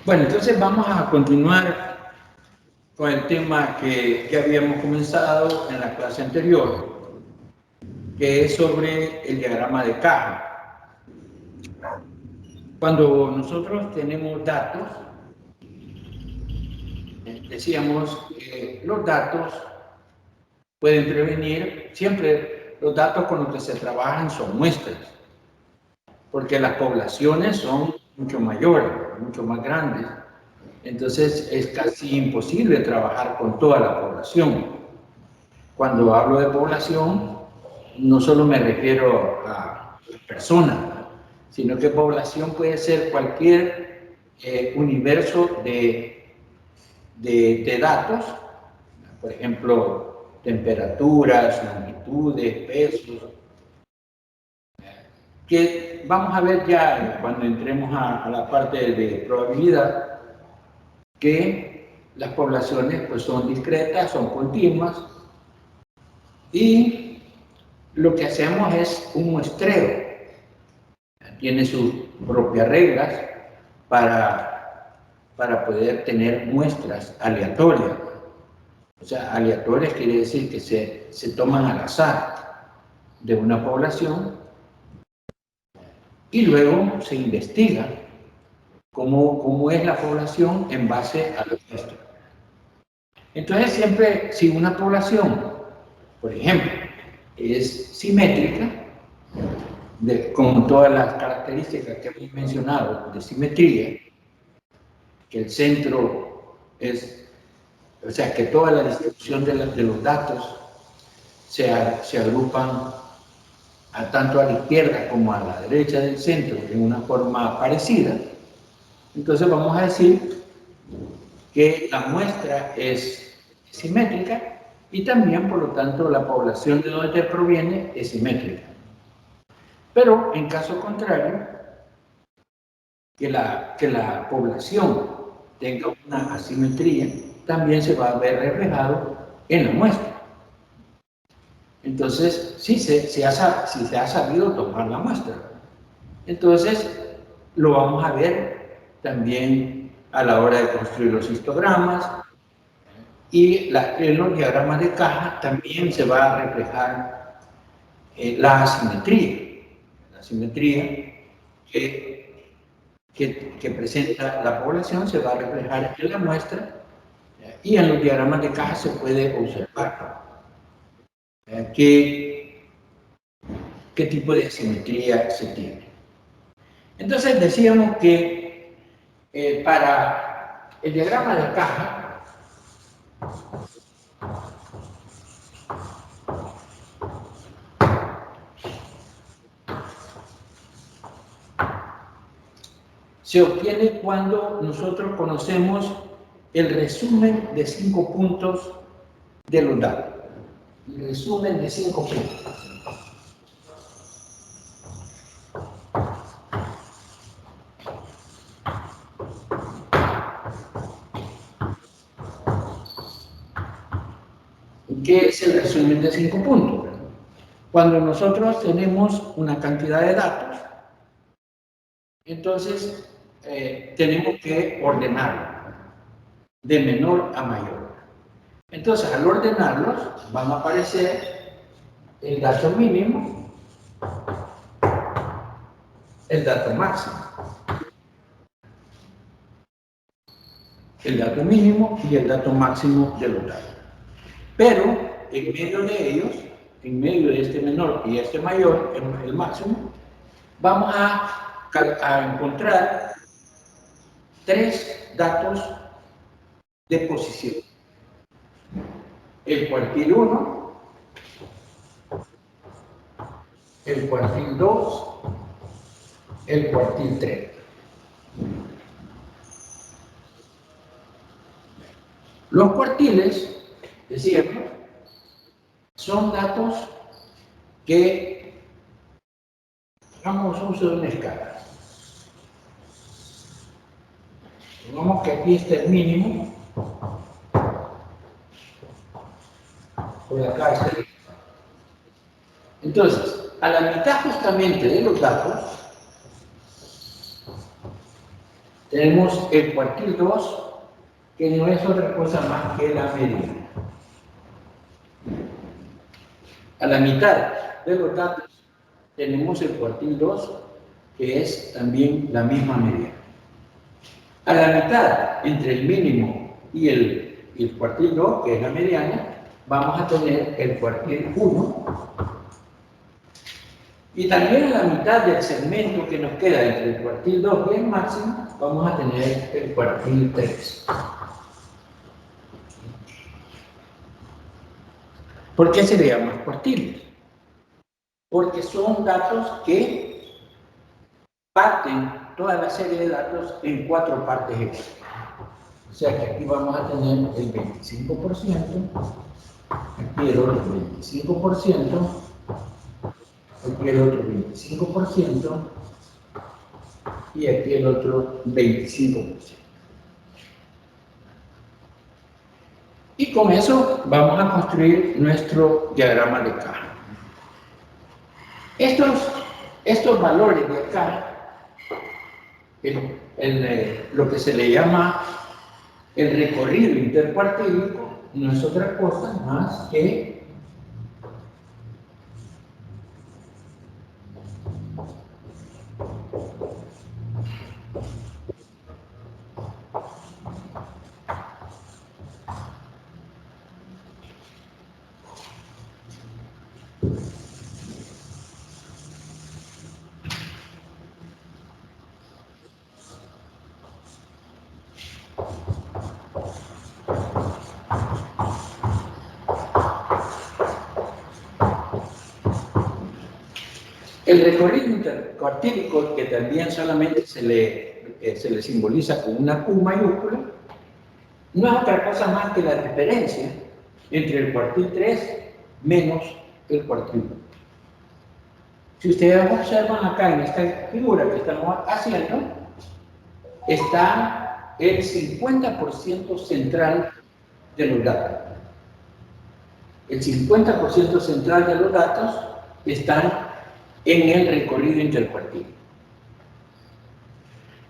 Bueno, entonces vamos a continuar con el tema que habíamos comenzado en la clase anterior, que es sobre el diagrama de caja. Cuando nosotros tenemos datos, decíamos que los datos pueden prevenir, siempre los datos con los que se trabajan son muestras, porque las poblaciones son mucho mayores, mucho más grandes. Entonces es casi imposible trabajar con toda la población. Cuando hablo de población, no solo me refiero a personas, sino que población puede ser cualquier universo de datos, por ejemplo, temperaturas, longitudes, pesos, que vamos a ver ya cuando entremos a la parte de probabilidad, que las poblaciones pues son discretas, son continuas, y lo que hacemos es un muestreo. Tiene sus propias reglas para poder tener muestras aleatorias. O sea, aleatorias quiere decir que se toman al azar de una población y luego se investiga cómo es la población en base a los muestras. Entonces siempre, si una población, por ejemplo, es simétrica, con todas las características que hemos mencionado de simetría, que el centro es, o sea, que toda la distribución de los datos se agrupan tanto a la izquierda como a la derecha del centro en una forma parecida, entonces vamos a decir que la muestra es simétrica y también, por lo tanto, la población de donde proviene es simétrica. Pero en caso contrario, que la población tenga una asimetría, también se va a ver reflejado en la muestra. Entonces, si se ha sabido tomar la muestra, entonces lo vamos a ver también a la hora de construir los histogramas, y en los diagramas de caja también se va a reflejar la asimetría que presenta la población se va a reflejar en la muestra, y en los diagramas de caja se puede observar qué tipo de asimetría se tiene. Entonces decíamos que para el diagrama de caja se obtiene cuando nosotros conocemos el resumen de 5 puntos de los datos. El resumen de 5 puntos. ¿Qué es el resumen de 5 puntos? Cuando nosotros tenemos una cantidad de datos, entonces tenemos que ordenarlo de menor a mayor. Entonces, al ordenarlos, van a aparecer el dato mínimo, el dato máximo. El dato mínimo y el dato máximo de los datos. Pero, en medio de ellos, en medio de este menor y este mayor, el máximo, vamos a encontrar 3 datos de posición. El cuartil 1, el cuartil 2, el cuartil 3. Los cuartiles, decíamos, son datos que hagamos uso de una escala. Digamos que aquí está el mínimo, por acá está el. Entonces, a la mitad justamente de los datos, tenemos el cuartil 2, que no es otra cosa más que la mediana. A la mitad de los datos tenemos el cuartil 2, que es también la misma mediana. A la mitad, entre el mínimo y el cuartil 2, que es la mediana, vamos a tener el cuartil 1. Y también a la mitad del segmento que nos queda entre el cuartil 2 y el máximo, vamos a tener el cuartil 3. ¿Por qué se le llaman cuartiles? Porque son datos que parten toda la serie de datos en 4 partes extra. O sea que aquí vamos a tener el 25%, aquí el otro 25%, aquí el otro 25% y aquí el otro 25%. Y con eso vamos a construir nuestro diagrama de caja. Estos valores de acá, lo que se le llama el recorrido intercuartílico, no es otra cosa más que el recorrido intercuartílico, que también solamente se le simboliza con una Q mayúscula, no es otra cosa más que la diferencia entre el cuartil 3 menos el cuartil 1. Si ustedes observan acá en esta figura que estamos haciendo, está el 50% central de los datos. El 50% central de los datos están en el recorrido intercuartílico.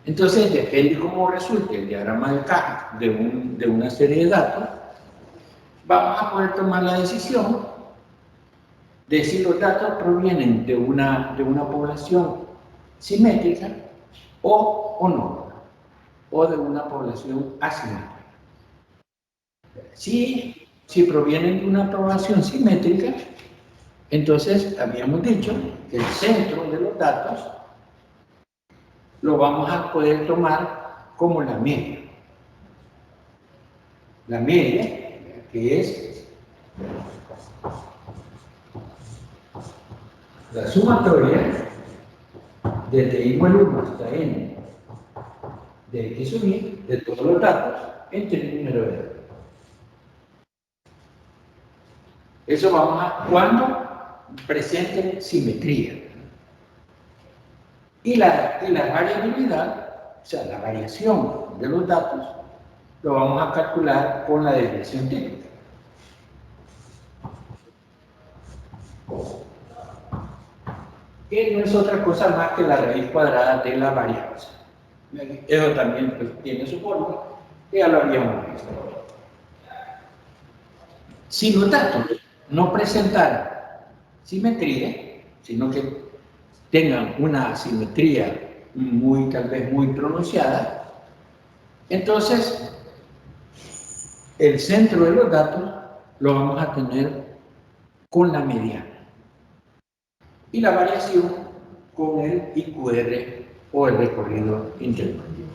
Entonces, depende cómo resulte el diagrama de caja de una serie de datos, vamos a poder tomar la decisión de si los datos provienen de una población simétrica o no, o de una población asimétrica. Si provienen de una población simétrica, entonces habíamos dicho que el centro de los datos lo vamos a poder tomar como la media. La media, que es la sumatoria desde i igual 1 hasta n de x sub i de todos los datos entre el número de datos. Eso vamos a cuando presenten simetría. Y la variabilidad, o sea, la variación de los datos, lo vamos a calcular con la desviación típica. Que no es otra cosa más que la raíz cuadrada de la varianza. Eso también pues, tiene su forma, que ya lo habíamos visto. Si los datos no presentan simetría, sino que tengan una simetría tal vez muy pronunciada, entonces el centro de los datos lo vamos a tener con la mediana y la variación con el IQR o el recorrido intercuartílico.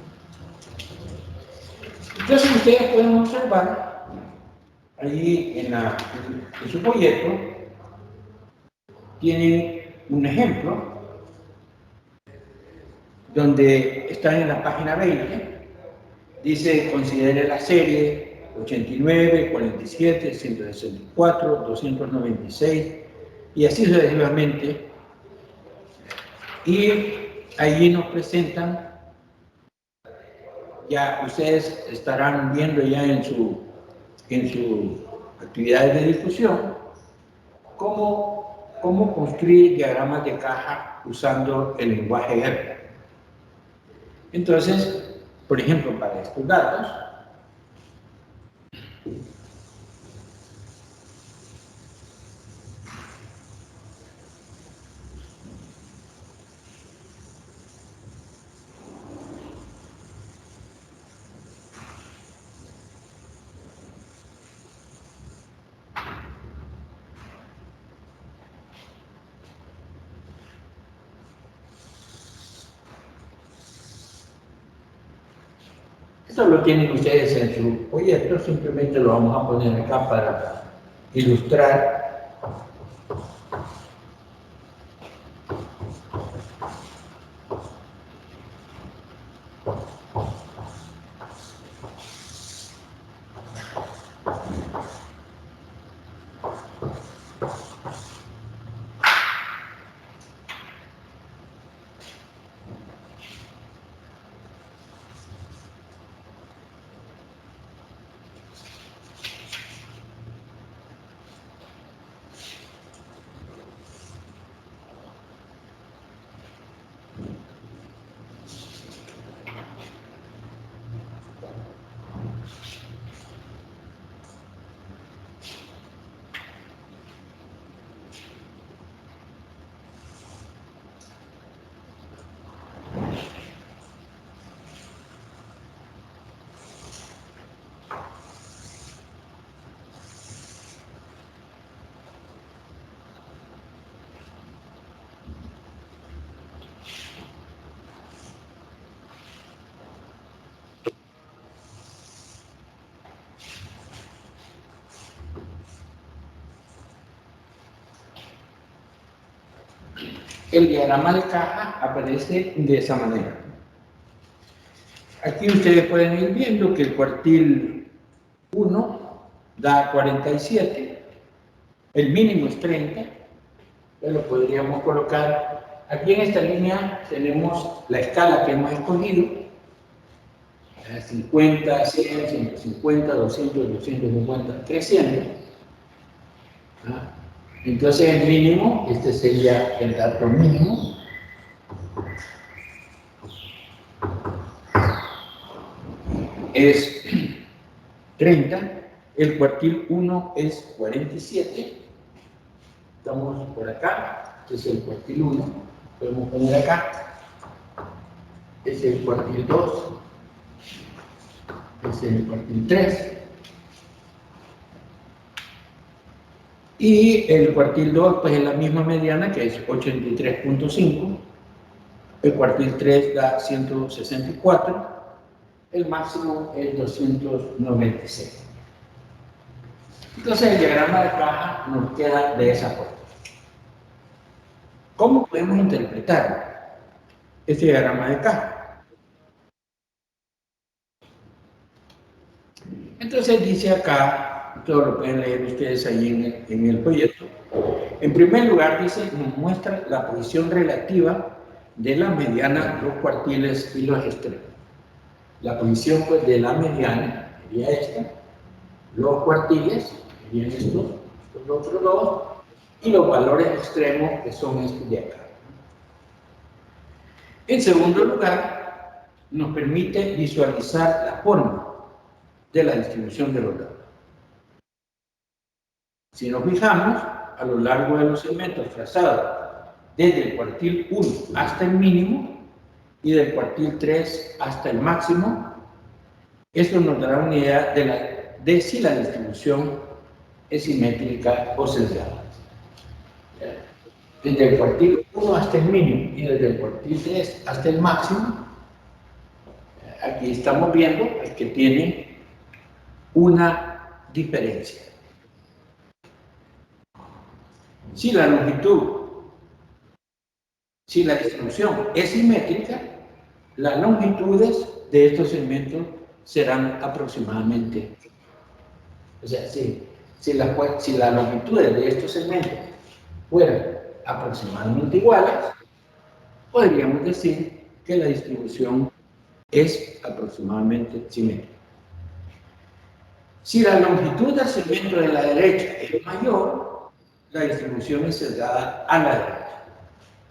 Entonces ustedes pueden observar allí en su folleto tienen un ejemplo donde está en la página 20, dice considere la serie 89, 47, 164, 296 y así sucesivamente, y allí nos presentan, ya ustedes estarán viendo ya en sus actividades de discusión cómo construir diagramas de caja usando el lenguaje R. Entonces, Por ejemplo, para estos datos, esto lo tienen ustedes en su proyecto, simplemente lo vamos a poner acá para ilustrar. El diagrama de caja aparece de esa manera. Aquí ustedes pueden ir viendo que el cuartil 1 da 47, el mínimo es 30, lo podríamos colocar. Aquí en esta línea tenemos la escala que hemos escogido, 50, 100, 150, 200, 250, 300. Entonces el mínimo, este sería el dato mínimo. Es 30, el cuartil 1 es 47. Estamos por acá, este es el cuartil 1, podemos poner acá. Este es el cuartil 2, este es el cuartil 3. Y el cuartil 2 pues es la misma mediana, que es 83.5. El cuartil 3 da 164. El máximo es 296. Entonces el diagrama de caja nos queda de esa forma. ¿Cómo podemos interpretar este diagrama de caja? Entonces dice acá, todo lo pueden leer ustedes ahí en el proyecto. En primer lugar dice, nos muestra la posición relativa de la mediana, los cuartiles y los extremos. La posición pues, de la mediana sería esta, los cuartiles serían estos otros dos, y los valores extremos que son estos de acá. En segundo lugar, nos permite visualizar la forma de la distribución de los datos. Si nos fijamos, a lo largo de los segmentos trazados desde el cuartil 1 hasta el mínimo y del cuartil 3 hasta el máximo, esto nos dará una idea de si la distribución es simétrica o sesgada. Desde el cuartil 1 hasta el mínimo y desde el cuartil 3 hasta el máximo, aquí estamos viendo que tiene una diferencia. Si la longitud, si la distribución es simétrica, las longitudes de estos segmentos serán aproximadamente, o sea, si las longitudes de estos segmentos fueran aproximadamente iguales, podríamos decir que la distribución es aproximadamente simétrica. Si la longitud del segmento de la derecha es mayor, la distribución es sesgada a la derecha.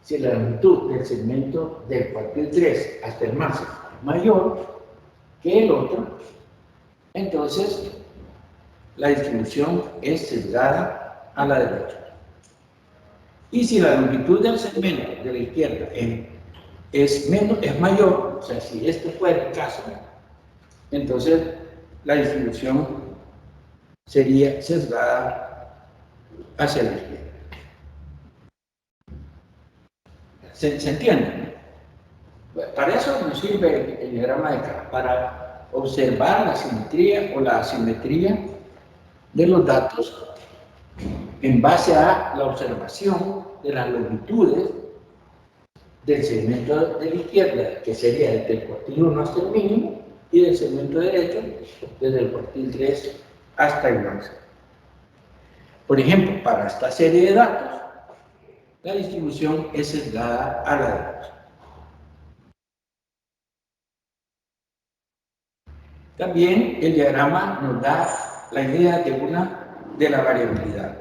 Si la longitud del segmento del cuartil 3 hasta el máximo es mayor, que el otro, entonces la distribución es sesgada a la derecha. Y si la longitud del segmento de la izquierda es mayor, o sea, si este fuera el caso, entonces la distribución sería sesgada hacia la izquierda. ¿Se entiende? Para eso nos sirve el diagrama de K, para observar la simetría o la asimetría de los datos en base a la observación de las longitudes del segmento de la izquierda, que sería desde el cuartil 1 hasta el mínimo, y del segmento derecho, desde el cuartil 3 hasta el máximo. Por ejemplo, para esta serie de datos, la distribución es sesgada a la derecha. También el diagrama nos da la idea de la variabilidad.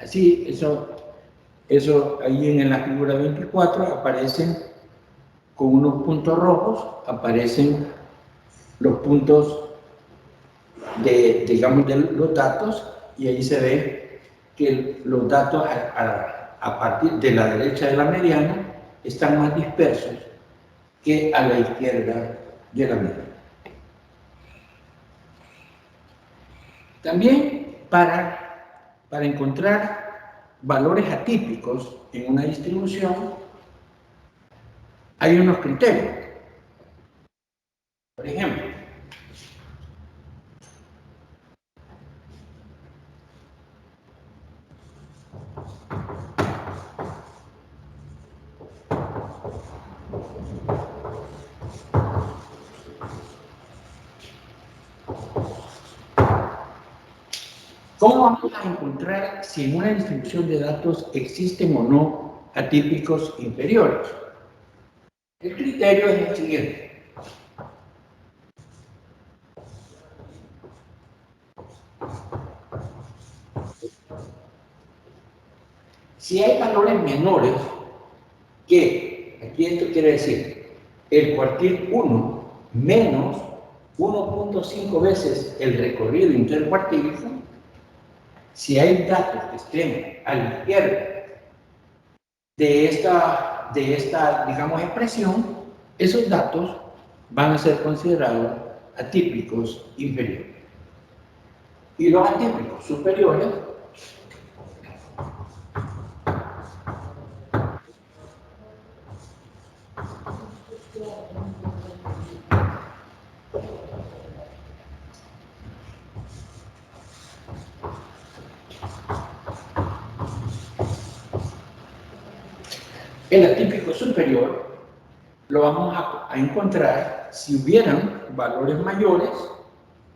Así, eso ahí en la figura 24 aparecen con unos puntos rojos, aparecen los puntos digamos, de los datos, y ahí se ve que los datos a partir de la derecha de la mediana están más dispersos que a la izquierda de la mediana. También para encontrar valores atípicos en una distribución hay unos criterios. Por ejemplo, ¿cómo vamos a encontrar si en una distribución de datos existen o no atípicos inferiores? El criterio es el siguiente. Si hay valores menores que, aquí esto quiere decir, el cuartil 1 menos 1.5 veces el recorrido intercuartílico, si hay datos que estén a la izquierda de esta, digamos, expresión, esos datos van a ser considerados atípicos inferiores. Y los atípicos superiores el atípico superior lo vamos a encontrar si hubieran valores mayores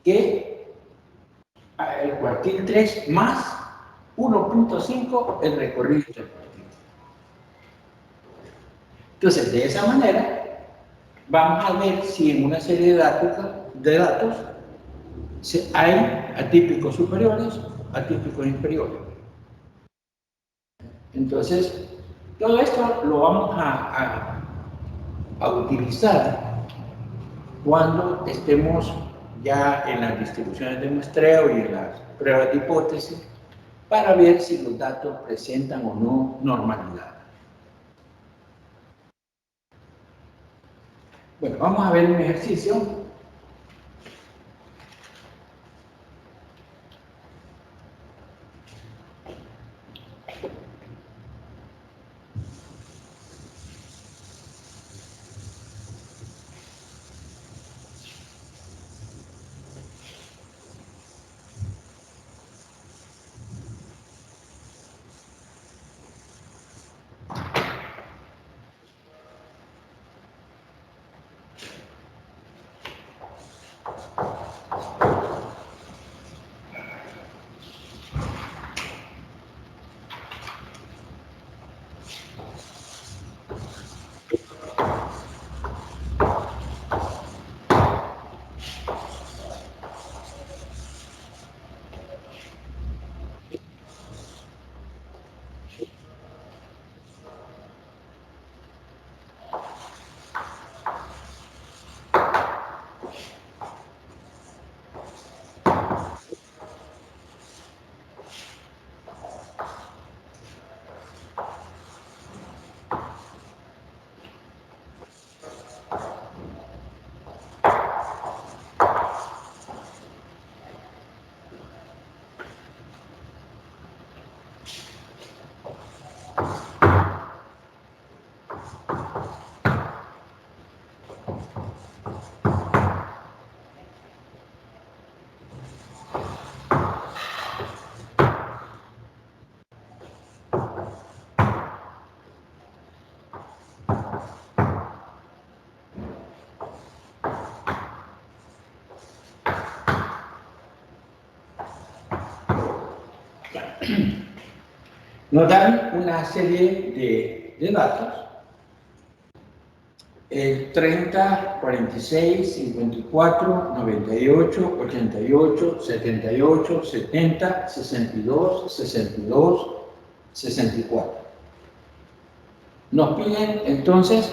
que el cuartil 3 más 1.5 el recorrido del cuartil. Entonces, de esa manera, vamos a ver si en una serie de datos hay atípicos superiores, atípicos inferiores. Entonces, todo esto lo vamos a utilizar cuando estemos ya en las distribuciones de muestreo y en las pruebas de hipótesis para ver si los datos presentan o no normalidad. Bueno, vamos a ver un ejercicio. nos dan una serie de datos, el 30, 46, 54, 98, 88, 78, 70, 62, 62, 64. Nos piden entonces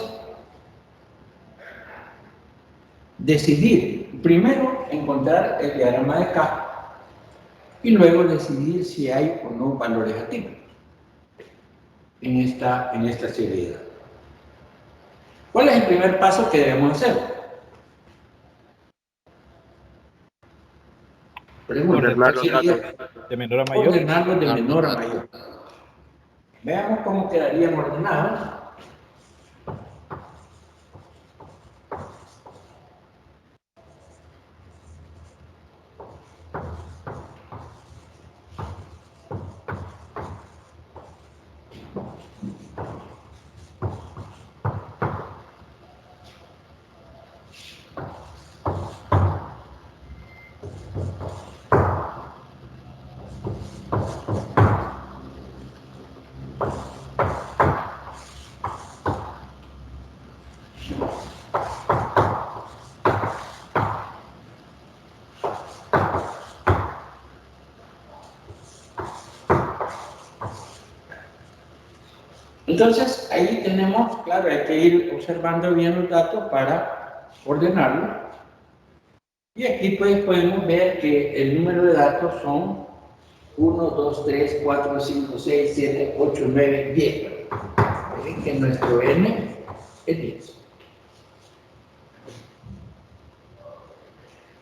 decidir, primero encontrar el diagrama de K y luego decidir si hay o no valores atípicos en esta serie de datos. ¿Cuál es el primer paso que debemos hacer? Ordenar los datos de menor a mayor. Ordenarlos de menor a mayor. Veamos cómo quedarían ordenados. Entonces, ahí tenemos, claro, hay que ir observando bien los datos para ordenarlos. Y aquí pues podemos ver que el número de datos son 1, 2, 3, 4, 5, 6, 7, 8, 9, 10. Ven que nuestro n es 10.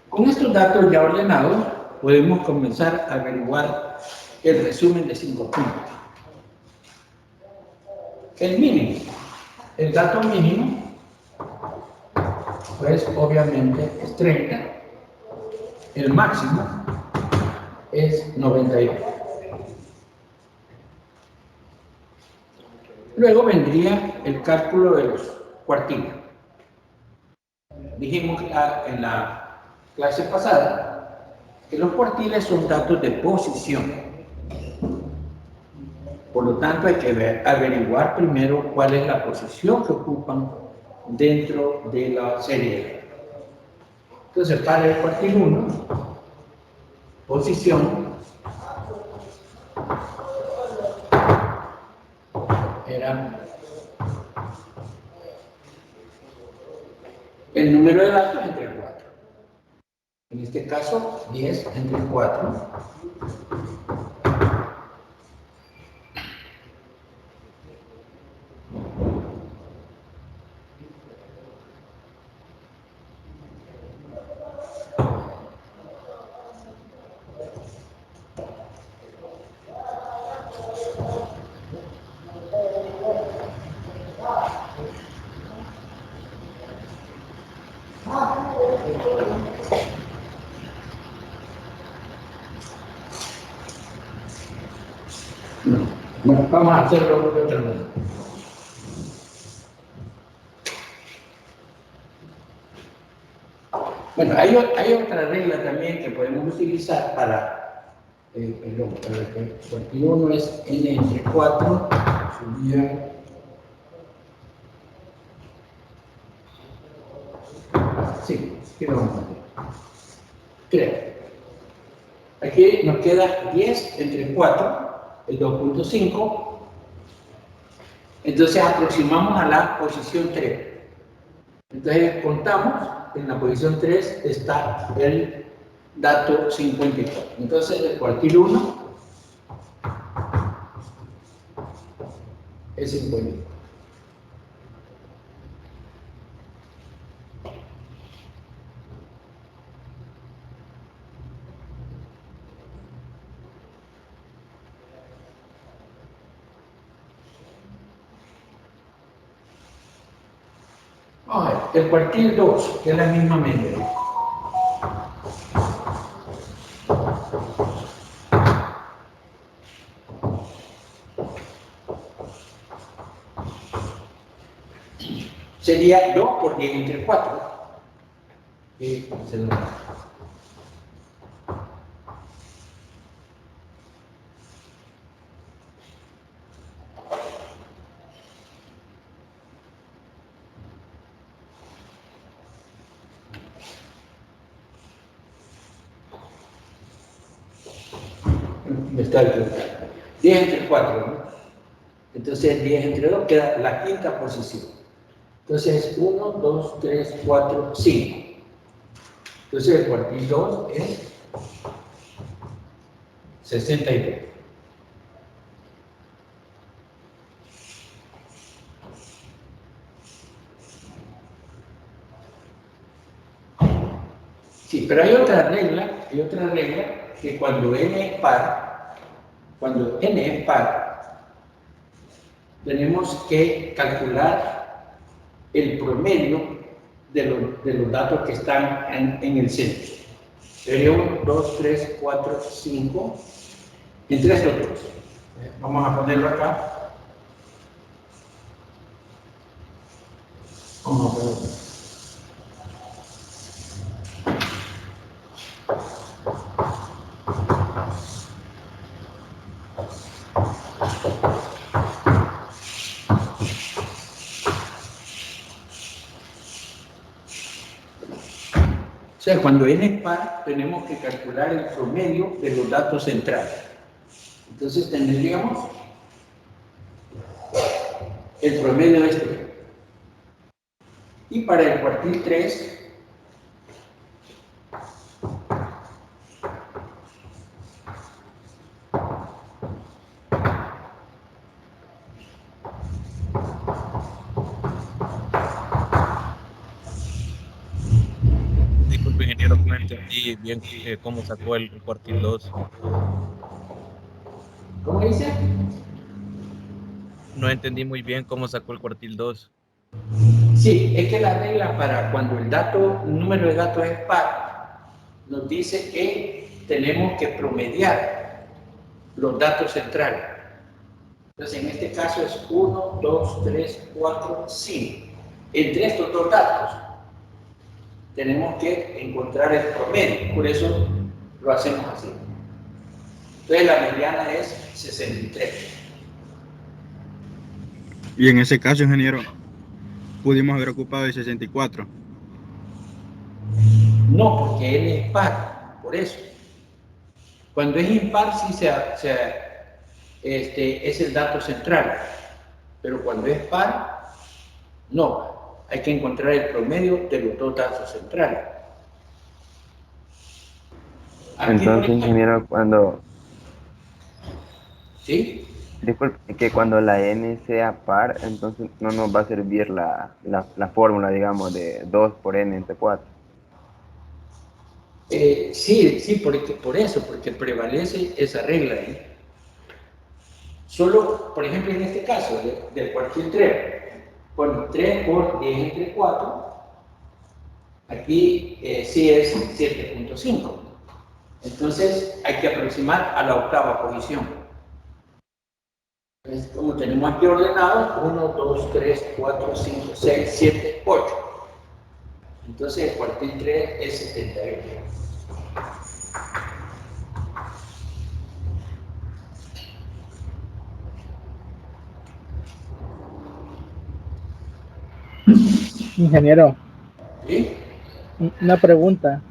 Con estos datos ya ordenados, podemos comenzar a averiguar el resumen de 5 puntos. El mínimo, el dato mínimo, pues obviamente es 30. El máximo es 92. Luego vendría el cálculo de los cuartiles. Dijimos en la clase pasada que los cuartiles son datos de posición. Por lo tanto, hay que averiguar primero cuál es la posición que ocupan dentro de la serie. Entonces, para el cuartil 1, posición era el número de datos entre 4. En este caso, 10 entre 4. Bueno, vamos a hacerlo de otra manera. Bueno, hay otra regla también que podemos utilizar para el cuartil 1 es n entre 4 subida sí, ¿qué lo vamos a hacer? Creo. Aquí nos queda 10 entre 4, el 2.5. Entonces aproximamos a la posición 3. Entonces contamos, en la posición 3 está el dato 54. Entonces el cuartil 1 es 54. Vamos a ver, el cuartil 2, que es la misma medida. Sería 2 por 10 entre 4. Y se lo da. ¿Dónde está el total? 10 entre 4, ¿no? Entonces 10 entre 2 queda la quinta posición. Entonces 1, 2, 3, 4, 5. Entonces el cuartil 2 es 62. Sí, pero hay otra regla que cuando n es par, tenemos que calcular el promedio de los datos que están en el centro. Sería 1, 2, 3, 4, 5, entre estos dos. Vamos a ponerlo acá. Vamos a ponerlo. O sea, cuando n es par, tenemos que calcular el promedio de los datos centrales. Entonces tendríamos el promedio de este. Y para el cuartil 3, Disculpe, ingeniero, no entendí bien cómo sacó el cuartil 2. ¿cómo dice? No entendí muy bien cómo sacó el cuartil 2. Sí, es que la regla para cuando el número de datos es par, nos dice que tenemos que promediar los datos centrales. Entonces, en este caso es 1, 2, 3, 4, 5. Entre estos dos datos, tenemos que encontrar el promedio. Por eso lo hacemos así. Entonces, la mediana es 63. Y en ese caso, ingeniero, pudimos haber ocupado el 64. No, porque él es par, por eso. Cuando es impar, sí es el dato central, pero cuando es par, no. Hay que encontrar el promedio de los dos datos centrales. Aquí, Entonces, ingeniero, ¿sí? disculpe, que cuando la n sea par, entonces no nos va a servir la fórmula, digamos, de 2 por n entre 4. Sí, por eso, porque prevalece esa regla ahí. Solo, por ejemplo, en este caso, del cuartil 3, bueno, 3 por 10 entre 4, aquí sí es 7.5. Entonces, hay que aproximar a la octava posición. Entonces, como tenemos aquí ordenado, 1, 2, 3, 4, 5, 6, 7, 8. Entonces, el cuartil 3 es 78. Ingeniero, ¿Sí? una pregunta.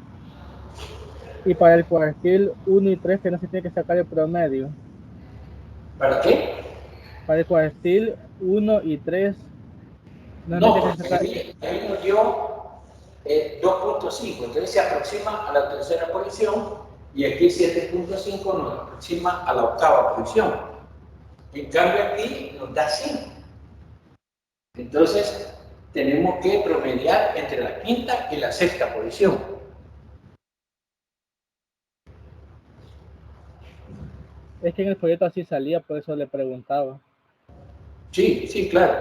Y para el cuartil 1 y 3 que no se tiene que sacar el promedio. ¿Para qué? Para el cuartil 1 y 3 no No, se tiene que porque sacar. ahí nos dio 2.5, entonces se aproxima a la tercera posición y aquí 7.5 nos aproxima a la octava posición. En cambio aquí nos da 5. Entonces tenemos que promediar entre la quinta y la sexta posición. Es que en el folleto así salía, por eso le preguntaba. Sí, claro.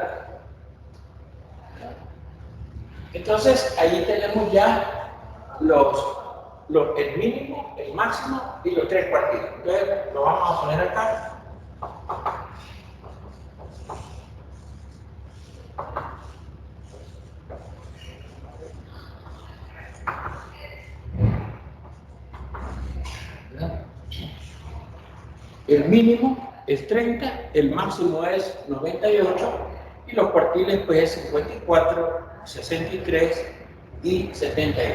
Entonces ahí tenemos ya el mínimo, el máximo y los tres cuartiles. Entonces lo vamos a poner acá. El mínimo es 30, el máximo es 98 y los cuartiles pues es 54, 63 y 78.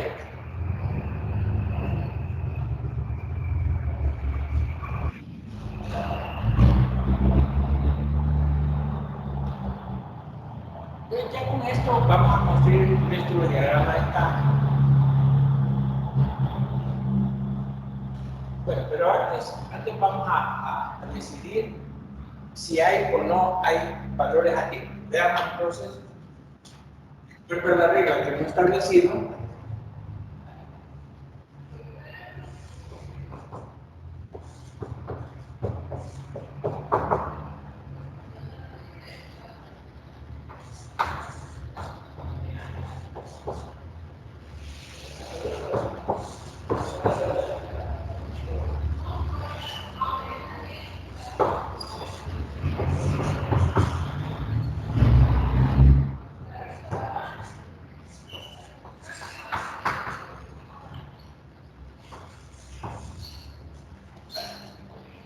Entonces ya con esto vamos a construir nuestro diagrama de caja. Bueno, pero antes vamos a decidir si hay o no hay valores aquí. Veamos entonces, pero la regla que hemos establecido.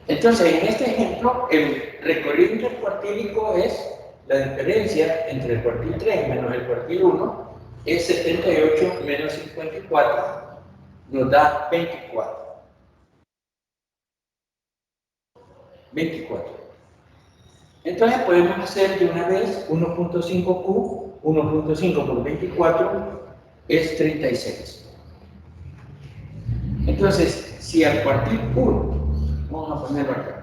Entonces, en este ejemplo, el recorrido intercuartílico es la diferencia entre el cuartil 3 menos el cuartil 1, es 78 menos 54, nos da 24. 24. Entonces podemos hacer de una vez 1.5Q, 1.5 por 24 es 36. Entonces, si al cuartil 1, vamos a ponerlo acá.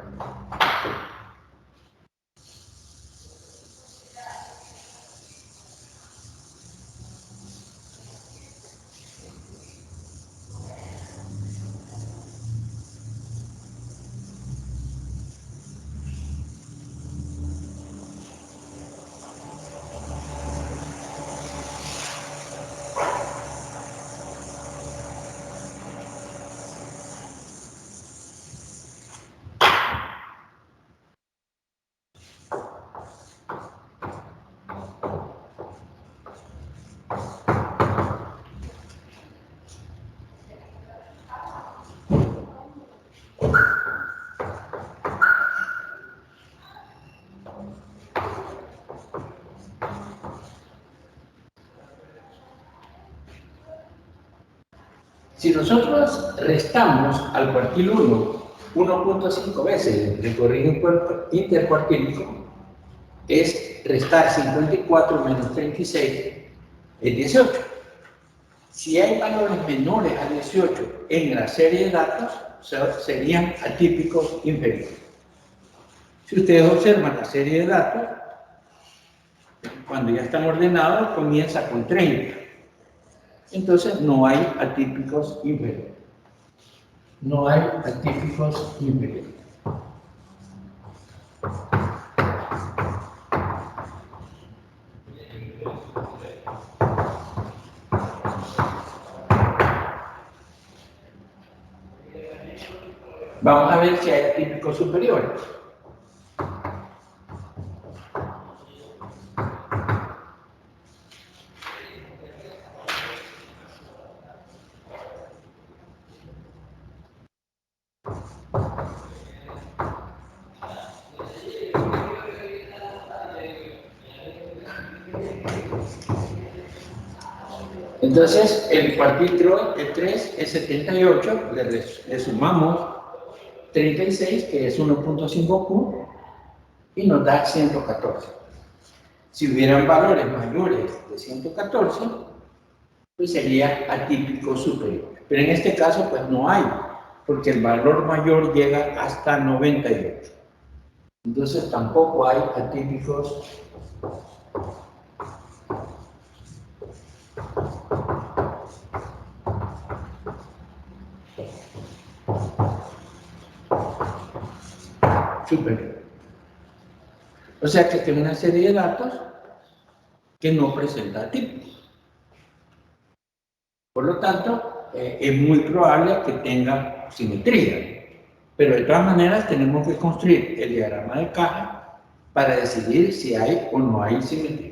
Si nosotros restamos al cuartil 1 1.5 veces el recorrido intercuartílico, es restar 54 menos 36, es 18. Si hay valores menores a 18 en la serie de datos, serían atípicos inferiores. Si ustedes observan la serie de datos, cuando ya están ordenados, comienza con 30. Entonces no hay atípicos inferiores. No hay atípicos inferiores. Vamos a ver si hay atípicos superiores. Entonces, el cuartil 3 es 78, le sumamos 36, que es 1.5Q, y nos da 114. Si hubieran valores mayores de 114, pues sería atípico superior. Pero en este caso, pues no hay, porque el valor mayor llega hasta 98. Entonces tampoco hay atípicos superiores. O sea que tengo una serie de datos que no presenta atípicos. Por lo tanto, es muy probable que tenga simetría. Pero de todas maneras tenemos que construir el diagrama de caja para decidir si hay o no hay simetría.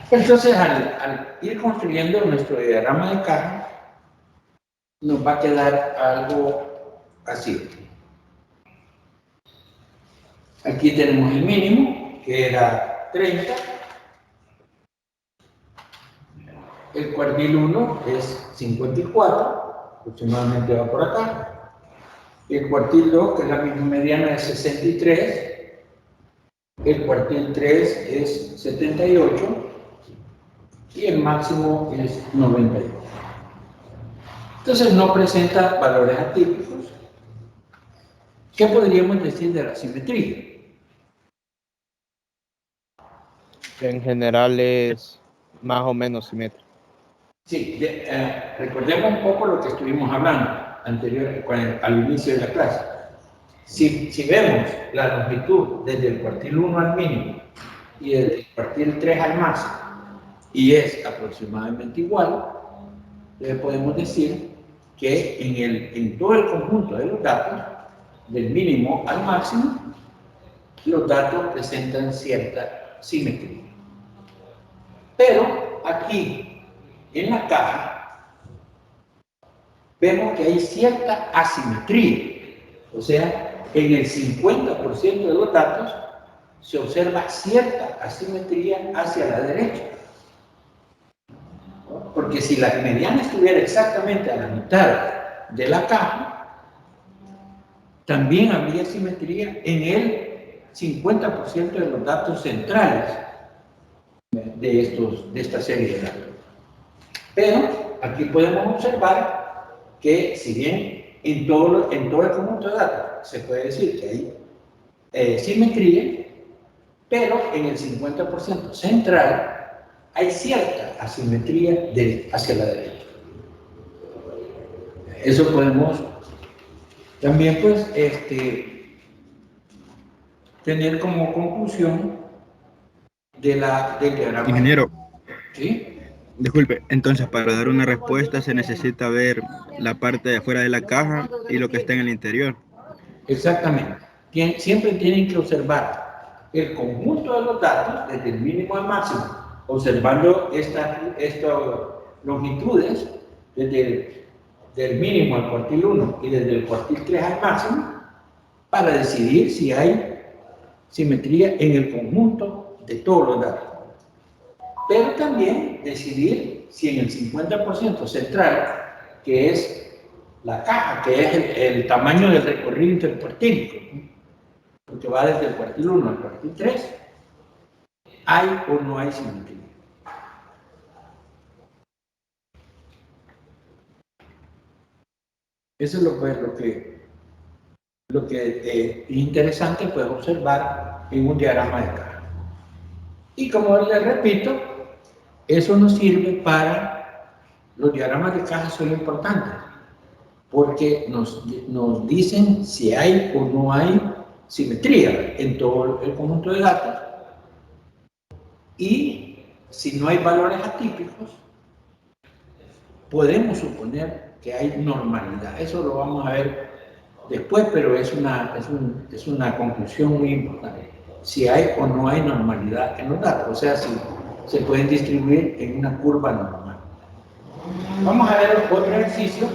Entonces, al ir construyendo nuestro diagrama de caja, nos va a quedar algo así. Aquí tenemos el mínimo, que era 30. El cuartil 1 es 54, aproximadamente va por acá. Y el cuartil 2, que es la misma mediana, es 63. El cuartil 3 es 78. Y el máximo es 92. Entonces no presenta valores atípicos. ¿Qué podríamos decir de la simetría? En general es más o menos simétrico. Sí, recordemos un poco lo que estuvimos hablando al inicio de la clase. Si vemos la longitud desde el cuartil 1 al mínimo y desde el cuartil 3 al máximo, y es aproximadamente igual, entonces podemos decir que en todo el conjunto de los datos, del mínimo al máximo, los datos presentan cierta simetría. Pero aquí, en la caja, vemos que hay cierta asimetría. O sea, en el 50% de los datos se observa cierta asimetría hacia la derecha. Porque si la mediana estuviera exactamente a la mitad de la caja, también habría simetría en el 50% de los datos centrales de esta serie de datos. Pero aquí podemos observar que si bien en todo el conjunto de datos se puede decir que hay simetría, pero en el 50% central hay cierta asimetría hacia la derecha. Eso podemos también pues tener como conclusión del diagrama. Ingeniero, ¿Sí? disculpe, entonces para dar una respuesta se necesita ver la parte de afuera de la caja y lo que está en el interior. Exactamente. Siempre tienen que observar el conjunto de los datos desde el mínimo al máximo, observando estas longitudes desde el mínimo al cuartil 1 y desde el cuartil 3 al máximo, para decidir si hay simetría en el conjunto de todos los datos. Pero también decidir si en el 50% central, que es la caja, que es el tamaño del recorrido intercuartílico, porque va desde el cuartil 1 al cuartil 3, hay o no hay simetría. Eso es lo que es interesante, puedes observar en un diagrama de caja. Y como les repito, eso nos sirve para los diagramas de caja, son importantes, porque nos dicen si hay o no hay simetría en todo el conjunto de datos, y si no hay valores atípicos, podemos suponer que hay normalidad. Eso lo vamos a ver después, pero es una conclusión muy importante. Si hay o no hay normalidad en los datos, o sea, si se pueden distribuir en una curva normal. Vamos a ver otro ejercicio.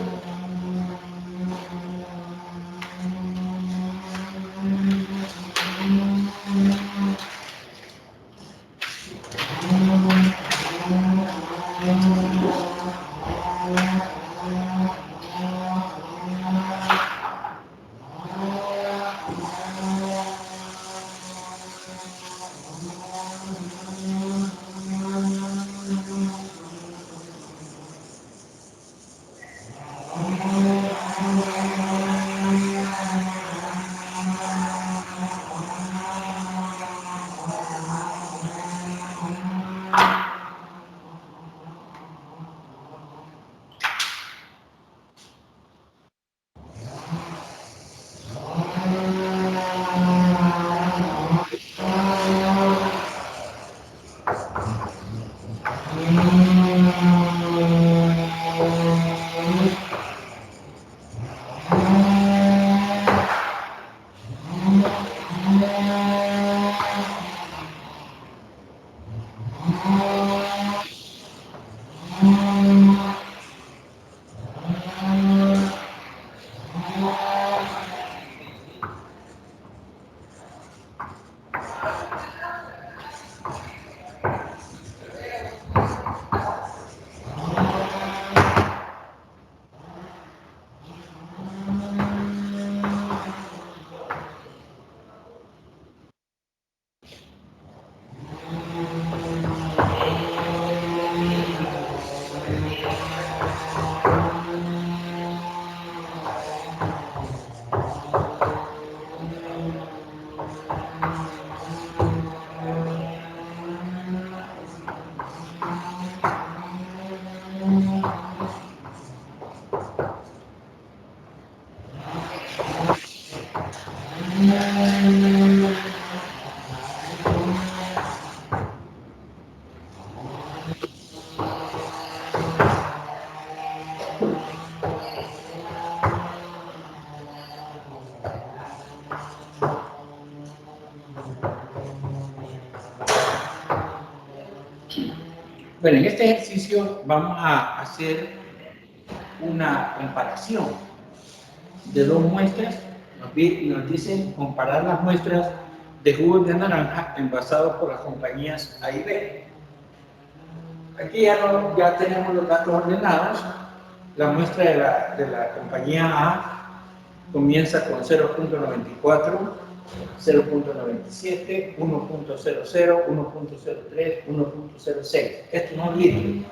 Bueno, en este ejercicio vamos a hacer una comparación de dos muestras. Nos dicen comparar las muestras de jugos de naranja envasados por las compañías A y B. Aquí ya tenemos los datos ordenados. La muestra de la compañía A comienza con 0.94, 0.97, 1.00, 1.03, 1.06. Estos son litros.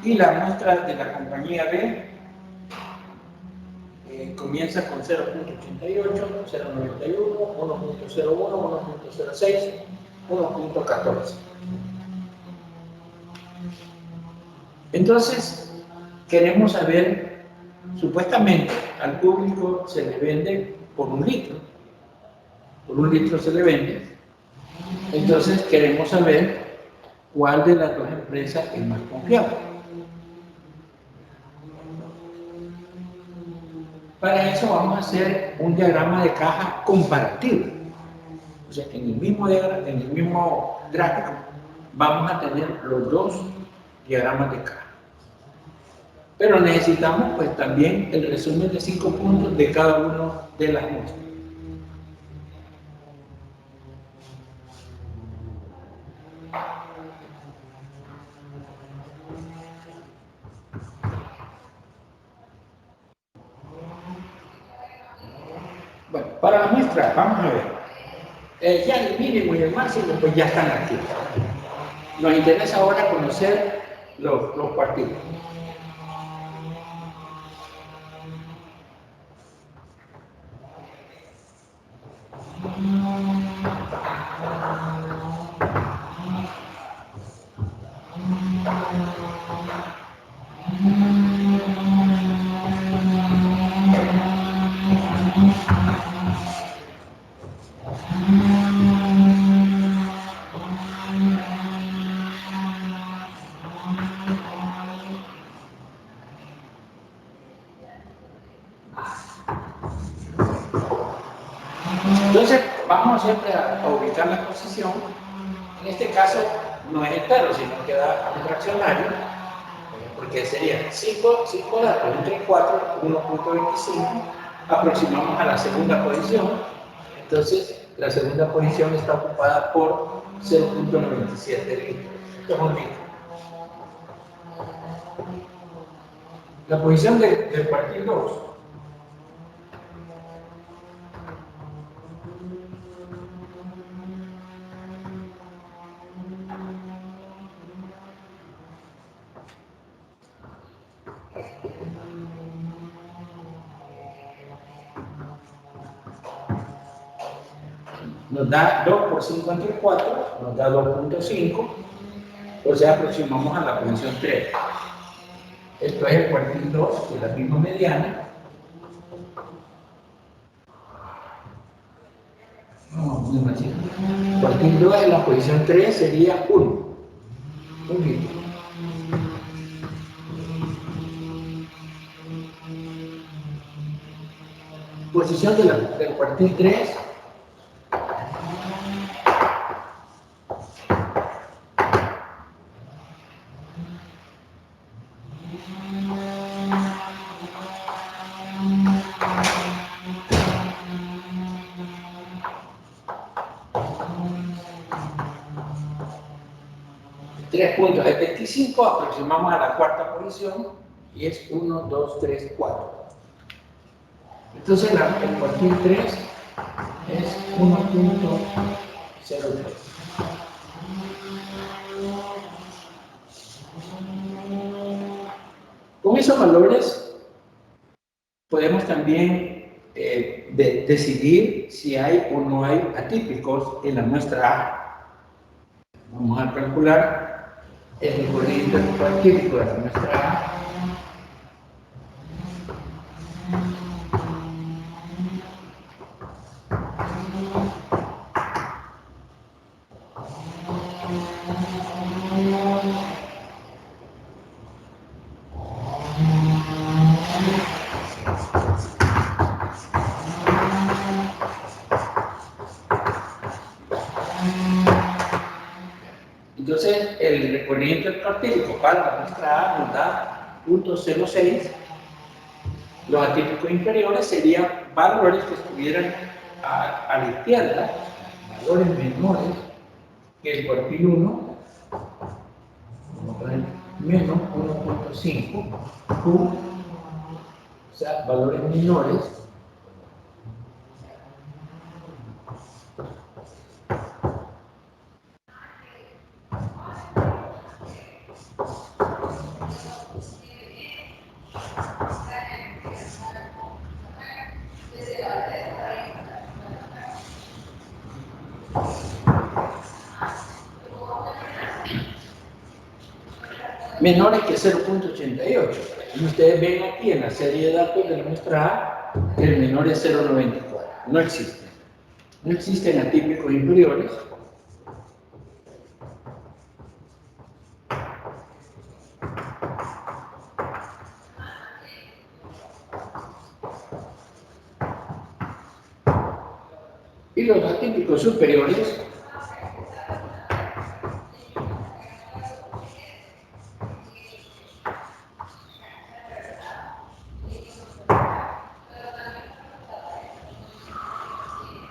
Y la muestra de la compañía B comienza con 0.88, 0.91, 1.01, 1.06, 1.14. Entonces, queremos saber, supuestamente al público se le vende por 1 litro. Por 1 litro se le vende. Entonces, queremos saber cuál de las dos empresas es más confiable. Para eso vamos a hacer un diagrama de caja comparativo. O sea, en el mismo gráfico vamos a tener los dos diagramas de caja. Pero necesitamos pues también el resumen de 5 puntos de cada uno de las muestras. Bueno, para la muestra, vamos a ver. Ya el mínimo y el máximo pues ya están aquí. Nos interesa ahora conocer los partidos. Entonces, vamos siempre a ubicar la posición. En este caso, no es entero, sino que da un fraccionario, porque serían 5 datos entre 4, 1.25. Aproximamos a la segunda posición. Entonces, la segunda posición está ocupada por 0.97 litros. Esto es 1 litro. La posición del cuartil 2. Nos da 2 por 5 entre 4, nos da 2.5, o sea, aproximamos a la posición 3. Esto es el cuartil 2, que es la misma mediana. El cuartil 2 en la posición 3 sería 1. 1 litro. Posición del cuartil 3. Puntos de 25, aproximamos a la cuarta posición y es 1, 2, 3, 4. Entonces el cuartil 3 es 1.03. Con esos valores podemos también decidir si hay o no hay atípicos en la muestra A. Vamos a calcular el equilibrio atípico de la muestra A. Entonces, el recorriente del cuartílico para la muestra A nos da 0.06. Los atípicos inferiores serían valores que estuvieran a la izquierda, valores menores que el cuartil 1, menos 1.5 Q, o sea, valores menores menores que 0.88. Y ustedes ven aquí en la serie de datos de la muestra A que el menor es 0.94. No existe. No existen atípicos inferiores. Y los atípicos superiores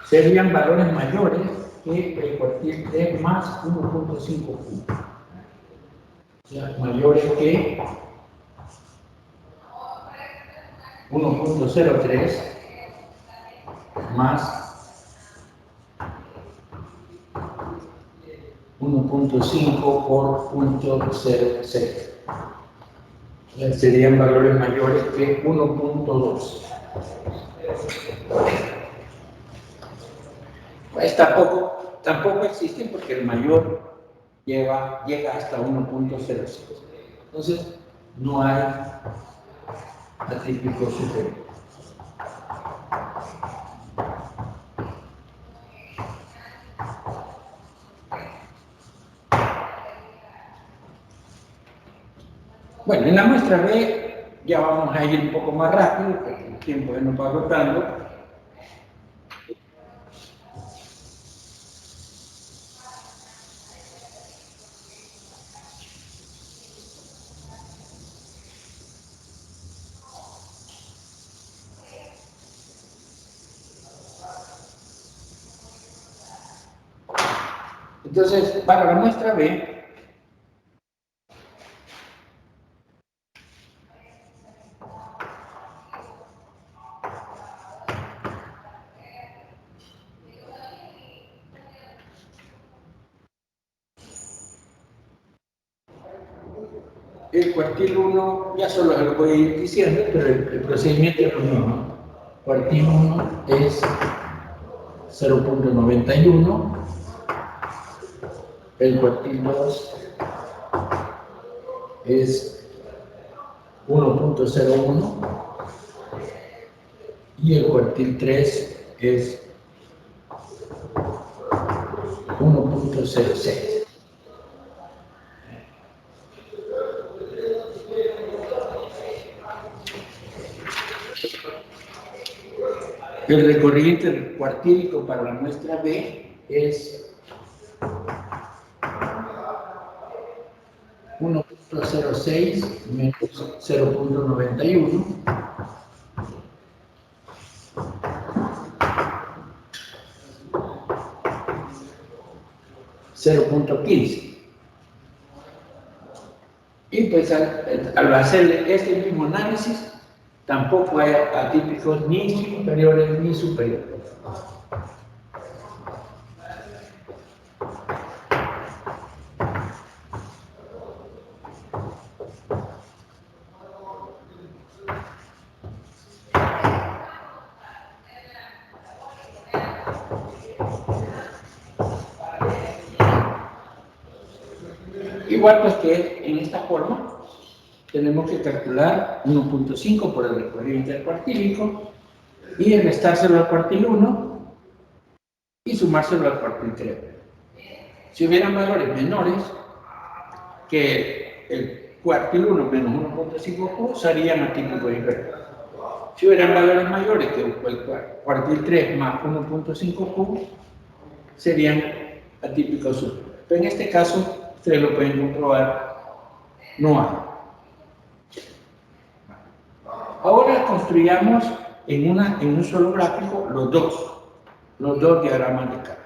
serían valores mayores que el cuartil 3 más 1.5 Q. O sea, mayores que 1.03 más 1.5 por 0.06. Serían valores mayores que 1.2. Pues tampoco existen porque el mayor llega hasta 1.06. Entonces, no hay atípico superior. Bueno, en la muestra B ya vamos a ir un poco más rápido porque el tiempo ya nos va agotando. Entonces, para la muestra B, el cuartil 1, ya solo se lo voy a ir diciendo, pero el procedimiento es lo mismo. Cuartil 1 es 0.91, el cuartil 2 es 1.01 y el cuartil 3 es 1.06. El recorriente del cuartílico para la muestra B es 1.06 menos 0.91. .15. Y pues al hacer este mismo análisis, tampoco hay atípicos ni inferiores ni superiores. Igual pues que en esta forma tenemos que calcular 1.5 por el recorriente del cuartílico y restárselo al cuartil 1 y sumárselo al cuartil 3. Si hubieran valores menores que el cuartil 1 menos 1.5 Q, serían atípicos inferiores. Si hubieran valores mayores que el cuartil 3 más 1.5 Q, serían atípicos superiores. Pero en este caso Ustedes lo pueden comprobar, no hay. Ahora construyamos en un solo gráfico los dos diagramas de carga.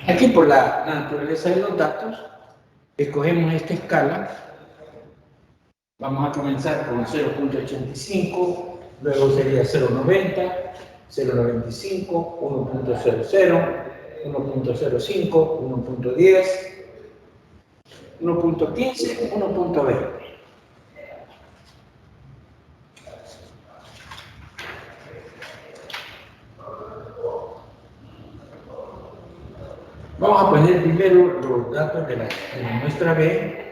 Aquí por la naturaleza de los datos, escogemos esta escala. Vamos a comenzar con 0.85, luego sería 0.90, 0.95, 1.00, 1.05, 1.10, 1.15, 1.20. Vamos a poner primero los datos de la muestra B.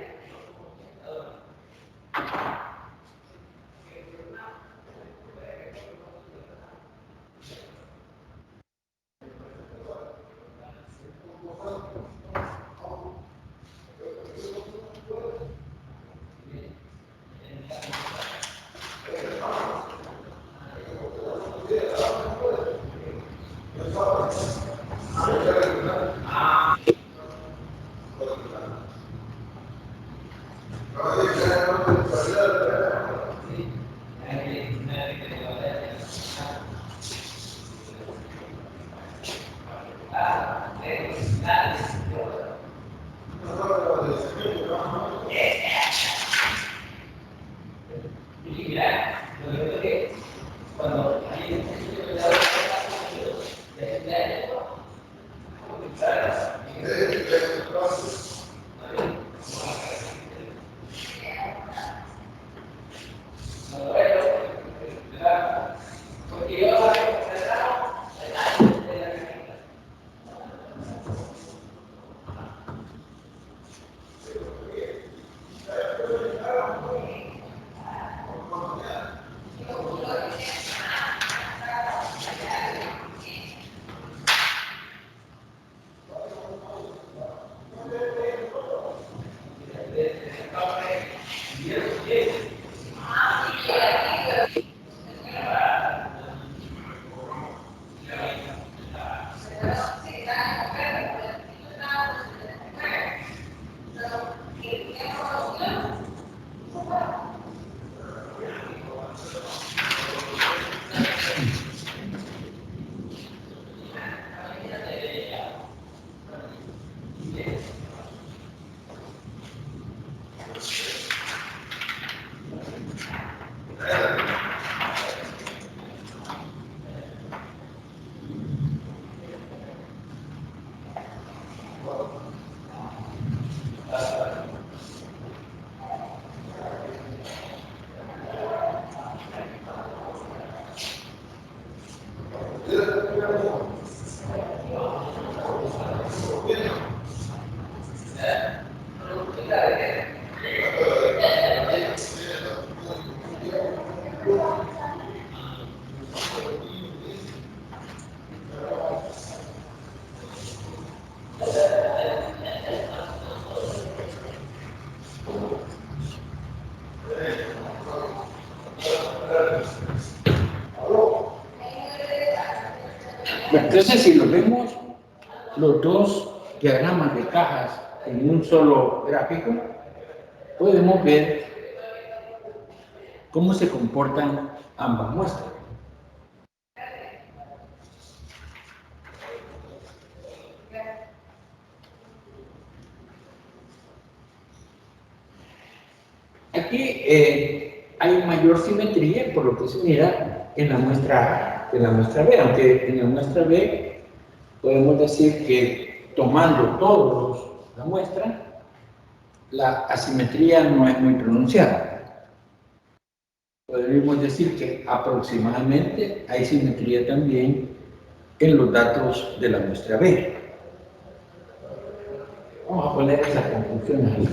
Entonces, si lo vemos, los dos diagramas de cajas en un solo gráfico, podemos ver cómo se comportan ambas muestras. aquí hay mayor simetría por lo que se mira en la muestra B, aunque en la muestra B podemos decir que tomando todos la muestra, la asimetría no es muy pronunciada. Podríamos decir que aproximadamente hay simetría también en los datos de la muestra B. Vamos a poner esas conclusiones ahí.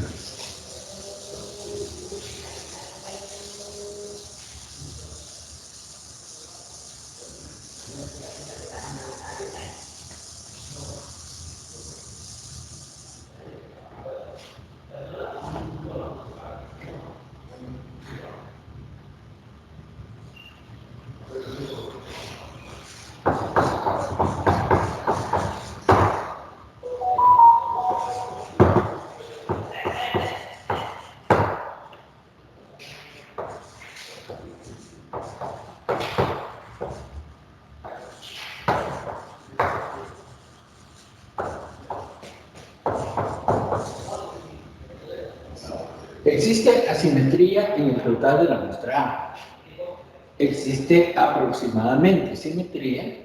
Existe asimetría en el total de la muestra A. Existe aproximadamente simetría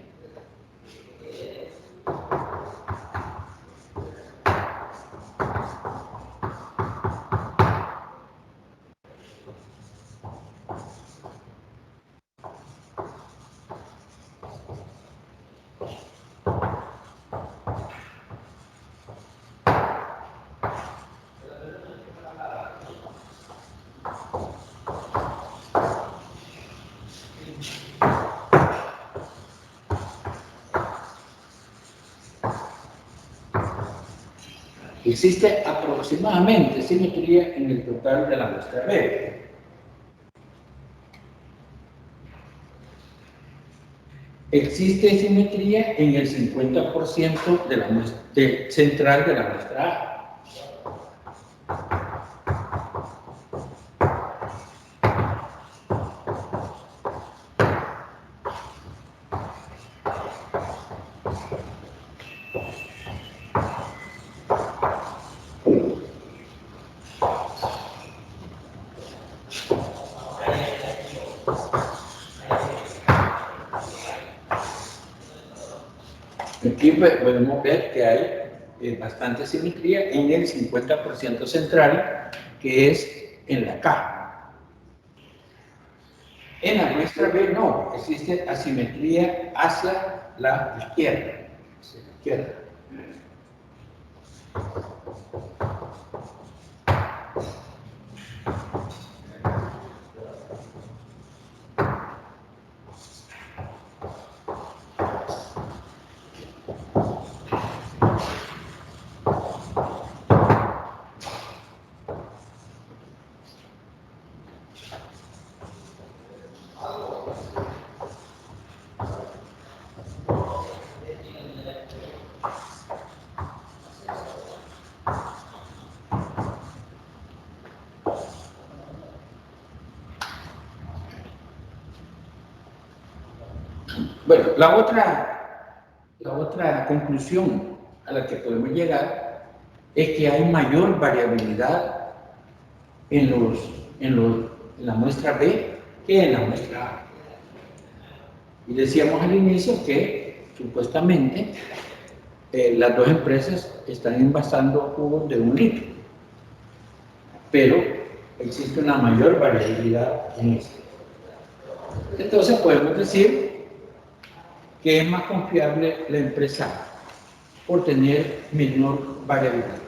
Existe aproximadamente simetría en el total de la muestra B. Existe simetría en el 50% de la muestra central de la muestra A. Aquí podemos ver que hay bastante simetría en el 50% central, que es en la K. En la muestra B no, existe asimetría hacia la izquierda. Hacia la izquierda. Bueno, la otra conclusión a la que podemos llegar es que hay mayor variabilidad en la muestra B que en la muestra A. Y decíamos al inicio que supuestamente las dos empresas están envasando jugos de 1 litro, pero existe una mayor variabilidad en esto. Entonces podemos decir que es más confiable la empresa A por tener menor variabilidad.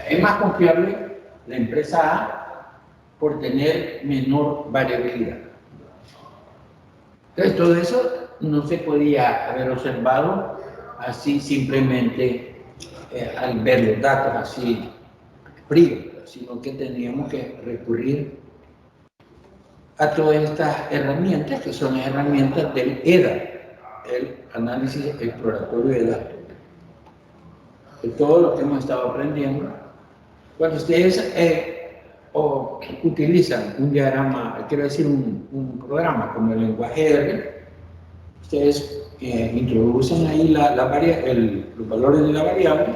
Es más confiable la empresa A por tener menor variabilidad. Entonces, todo eso no se podía haber observado así simplemente al ver los datos así frío, sino que teníamos que recurrir a todas estas herramientas, que son las herramientas del EDA, el análisis exploratorio de datos. De todo lo que hemos estado aprendiendo. Cuando ustedes utilizan un diagrama, quiero decir un programa como el lenguaje R, ustedes introducen ahí los valores de la variable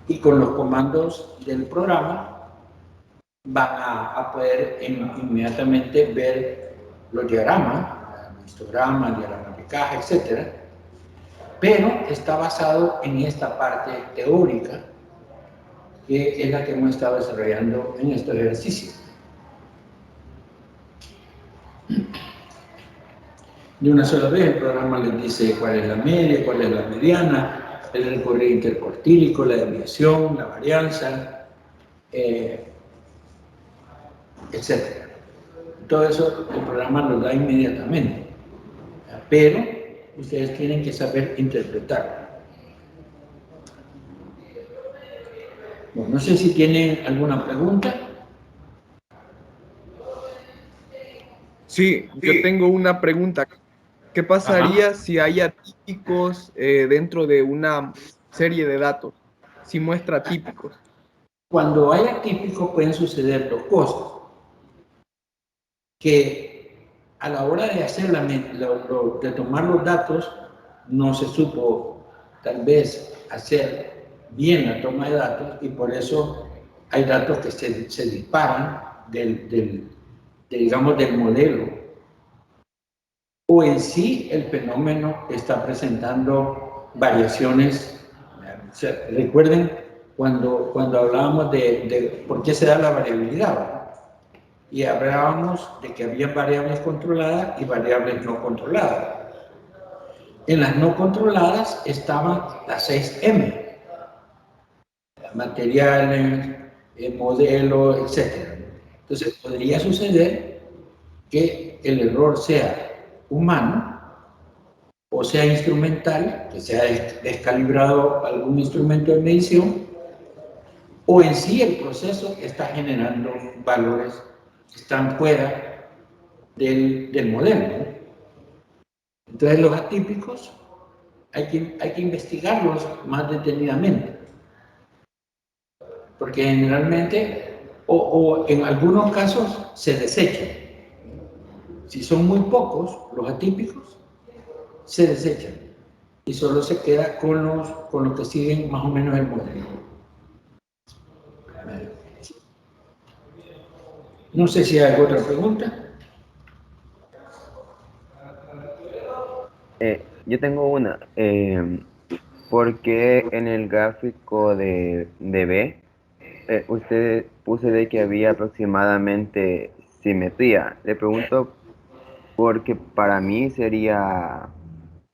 y con los comandos del programa van a poder inmediatamente ver los diagramas, histogramas, diagramas de caja, etc. Pero está basado en esta parte teórica, que es la que hemos estado desarrollando en estos ejercicios. De una sola vez el programa les dice cuál es la media, cuál es la mediana, el recorrido intercortílico, la desviación, la varianza, etc. Todo eso el programa lo da inmediatamente, pero ustedes tienen que saber interpretarlo. Bueno, no sé si tienen alguna pregunta. Sí, yo tengo una pregunta. ¿Qué pasaría si hay atípicos dentro de una serie de datos? Si muestra atípicos. Cuando hay atípicos pueden suceder dos cosas. Que a la hora de hacer de tomar los datos, no se supo tal vez hacer bien la toma de datos y por eso hay datos que se disparan digamos, del modelo. O en sí el fenómeno está presentando variaciones. O sea, recuerden cuando hablábamos de por qué se da la variabilidad, ¿verdad? Y hablábamos de que había variables controladas y variables no controladas. En las no controladas estaban las 6M, materiales, modelos, etc. Entonces podría suceder que el error sea humano o sea instrumental, que se ha descalibrado algún instrumento de medición, o en sí el proceso está generando valores que están fuera del modelo, ¿no? Entonces los atípicos hay que investigarlos más detenidamente, porque generalmente o en algunos casos se desechan. Si son muy pocos los atípicos, se desechan y solo se queda con los que siguen más o menos el modelo. No sé si hay otra pregunta. Yo tengo una. ¿Por qué en el gráfico de B usted puse de que había aproximadamente simetría? Le pregunto porque para mí sería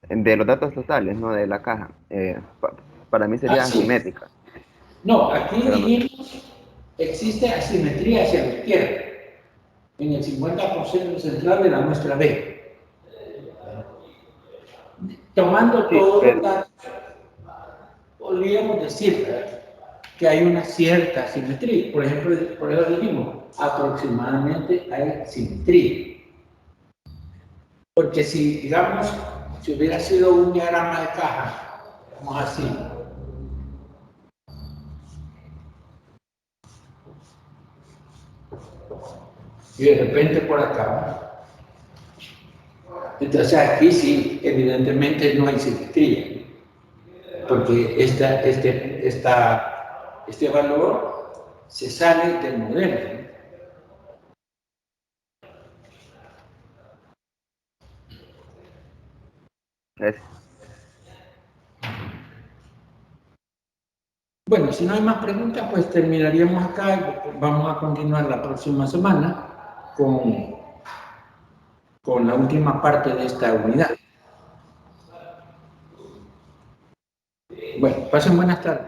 de los datos totales, no de la caja. Para mí sería Sí. asimétrica. No, aquí Pero no. dijimos existe asimetría hacia la izquierda en el 50% central de la muestra B. Tomando todos los datos, podríamos decir, ¿verdad?, que hay una cierta simetría. Por ejemplo, por eso dijimos, aproximadamente hay simetría. Porque si, digamos, si hubiera sido un diagrama de caja, vamos así, y de repente por acá, entonces aquí sí, evidentemente no hay simetría, porque este valor se sale del modelo. Bueno, si no hay más preguntas, pues terminaríamos acá y vamos a continuar la próxima semana con la última parte de esta unidad. Bueno, pasen buenas tardes.